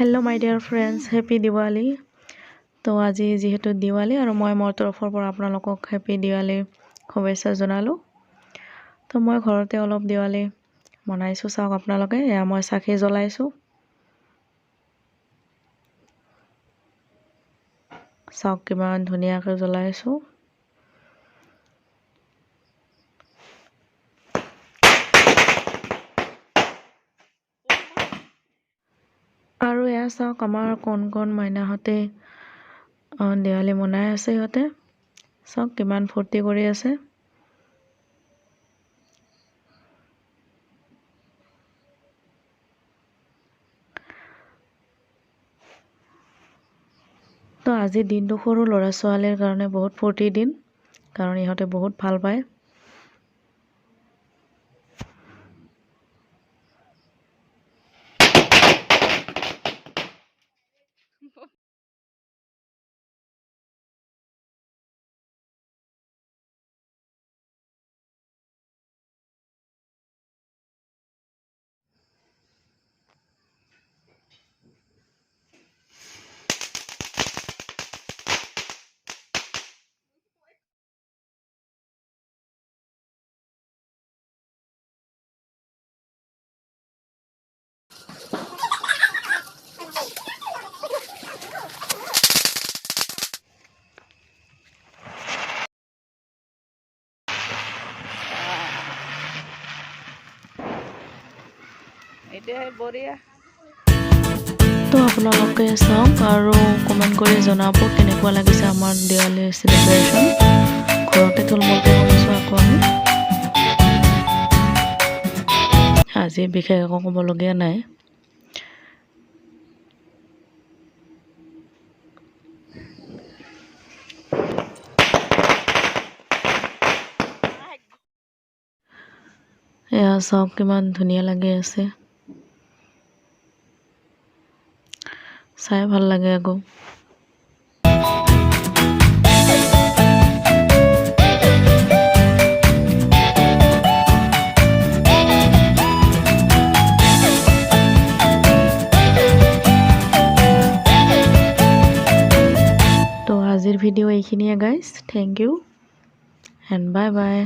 Hello my dear friends happy Diwali. तो आज जेहेतु दिवाली और मैं मोर तरफर पर आपनालोকক हैप्पी दिवाली शुभेच्छा जनालो। तो मैं घरते अलप दिवाली मनाइছো चाওক आपनालोके। या मैं चाकी जलाइছো चाওক किमान धुनियाके जलाइছো। আৰু এয়া চাওক আমাৰ কোন মাইনাহঁতে দেৱালী মনাই আছে। সিহঁতে চাওক কিমান ফূৰ্তি কৰি আছে। তো আজিৰ দিনটো সৰু ল'ৰা ছোৱালীৰ কাৰণে বহুত ফূৰ্তিৰ দিন, কাৰণ ইহঁতে বহুত ভাল পায়। তো আপোনালোকে চাওক আৰু কমেণ্ট কৰি জনাব কেনেকুৱা লাগিছে আমাৰ দেৱালী সেলিব্ৰেশ্যন। ঘৰতে থুলমূলকৈ কৰিছোঁ আকৌ আমি। আজি বিশেষ একো ক'বলগীয়া নাই। এয়া চাওক কিমান ধুনীয়া লাগি আছে, চাই ভাল লাগে আকৌ। তো আজিৰ ভিডিঅ' এইখিনিয়ে guys. Thank you and bye by.